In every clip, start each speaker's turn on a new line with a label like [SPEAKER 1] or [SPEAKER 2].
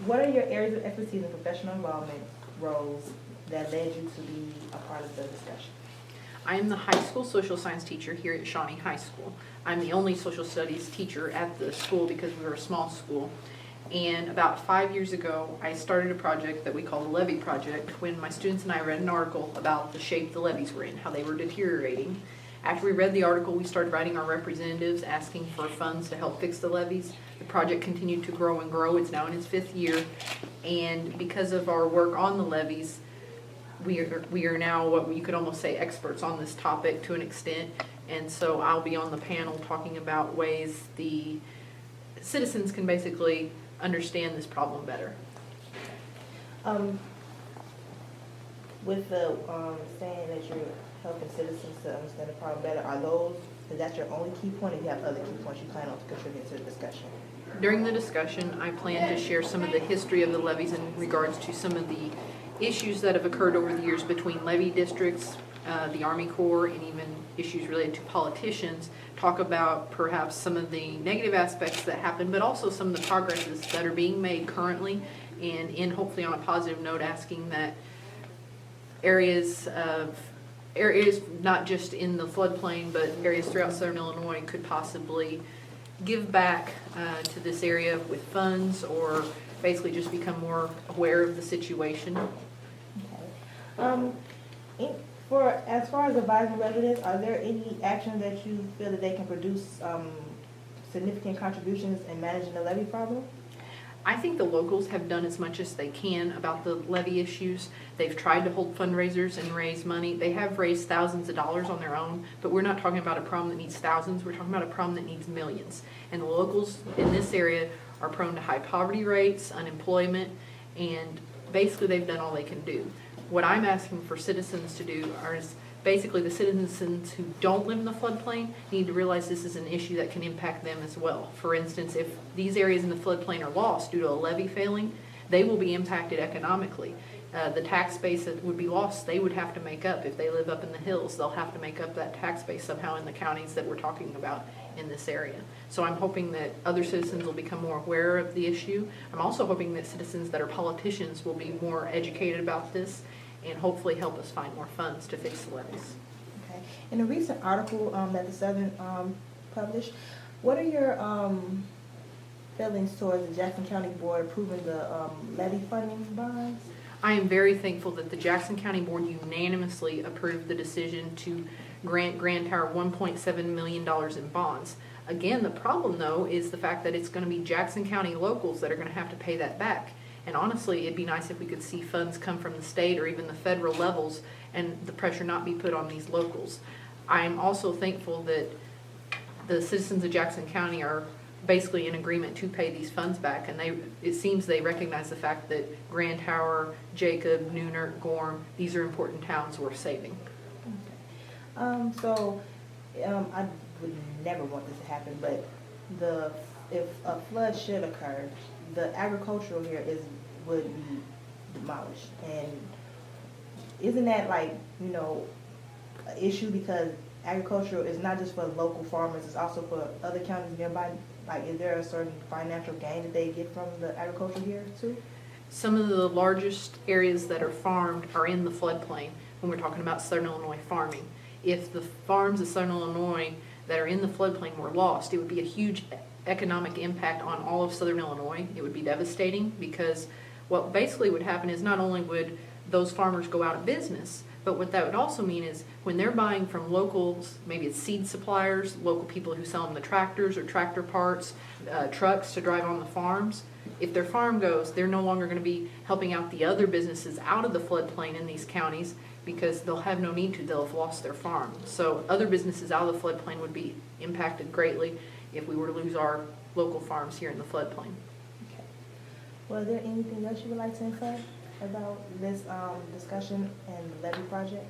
[SPEAKER 1] What are your areas of expertise and professional involvement roles that led you to be a part of the discussion?
[SPEAKER 2] I am the high school social science teacher here at Shawnee High School. I'm the only social studies teacher at the school because we're a small school. And about 5 years ago, I started a project that we call the Levee Project when my students and I read an article about the shape the levees were in, how they were deteriorating. After we read the article, we started writing our representatives asking for funds to help fix the levees. The project continued to grow and grow. It's now in its 5th year. And because of our work on the levees, we are now what you could almost say experts on this topic to an extent. And so I'll be on the panel talking about ways the citizens can basically understand this problem better.
[SPEAKER 1] With the saying that you're helping citizens to understand the problem better, is that your only key point, or you have other key points you plan on to contribute to the discussion?
[SPEAKER 2] During the discussion, I plan to share some of the history of the levees in regards to some of the issues that have occurred over the years between levee districts, the Army Corps, and even issues related to politicians. Talk about perhaps some of the negative aspects that happen, but also some of the progresses that are being made currently, and hopefully on a positive note, asking that areas not just in the floodplain, but areas throughout Southern Illinois could possibly give back to this area with funds, or basically just become more aware of the situation.
[SPEAKER 1] Okay. As far as advising residents, are there any actions that you feel that they can produce significant contributions in managing the levee problem?
[SPEAKER 2] I think the locals have done as much as they can about the levee issues. They've tried to hold fundraisers and raise money. They have raised thousands of dollars on their own, but we're not talking about a problem that needs thousands. We're talking about a problem that needs millions. And the locals in this area are prone to high poverty rates, unemployment, and basically they've done all they can do. What I'm asking for citizens to do is basically the citizens who don't live in the floodplain need to realize this is an issue that can impact them as well. For instance, if these areas in the floodplain are lost due to a levee failing, they will be impacted economically. The tax base that would be lost, they would have to make up. If they live up in the hills, they'll have to make up that tax base somehow in the counties that we're talking about in this area. So I'm hoping that other citizens will become more aware of the issue. I'm also hoping that citizens that are politicians will be more educated about this and hopefully help us find more funds to fix the levees.
[SPEAKER 1] Okay. In a recent article that the Southern published, what are your feelings towards the Jackson County Board approving the levee funding bonds?
[SPEAKER 2] I am very thankful that the Jackson County Board unanimously approved the decision to grant Grand Tower $1.7 million in bonds. Again, the problem though is the fact that it's going to be Jackson County locals that are going to have to pay that back. And honestly, it'd be nice if we could see funds come from the state or even the federal levels and the pressure not be put on these locals. I am also thankful that the citizens of Jackson County are basically in agreement to pay these funds back, and it seems they recognize the fact that Grand Tower, Jacob, Nooner, Gorham, these are important towns worth saving.
[SPEAKER 1] Okay. I would never want this to happen, but if a flood should occur, the agricultural here would be demolished. And isn't that an issue, because agriculture is not just for local farmers, it's also for other counties nearby? Is there a certain financial gain that they get from the agriculture here too?
[SPEAKER 2] Some of the largest areas that are farmed are in the floodplain when we're talking about Southern Illinois farming. If the farms of Southern Illinois that are in the floodplain were lost, it would be a huge economic impact on all of Southern Illinois. It would be devastating, because what basically would happen is not only would those farmers go out of business, but what that would also mean is when they're buying from locals, maybe it's seed suppliers, local people who sell them the tractors or tractor parts, trucks to drive on the farms, if their farm goes, they're no longer going to be helping out the other businesses out of the floodplain in these counties, because they'll have no need to. They'll have lost their farm. So other businesses out of the floodplain would be impacted greatly if we were to lose our local farms here in the floodplain.
[SPEAKER 1] Okay. Well, is there anything else you would like to say about this discussion and the levee project?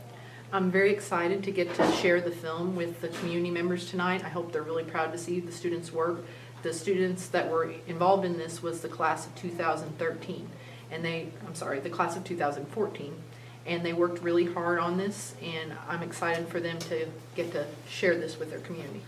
[SPEAKER 2] I'm very excited to get to share the film with the community members tonight. I hope they're really proud to see the students' work. The students that were involved in this was the class of 2013, and the class of 2014, and they worked really hard on this, and I'm excited for them to get to share this with their community.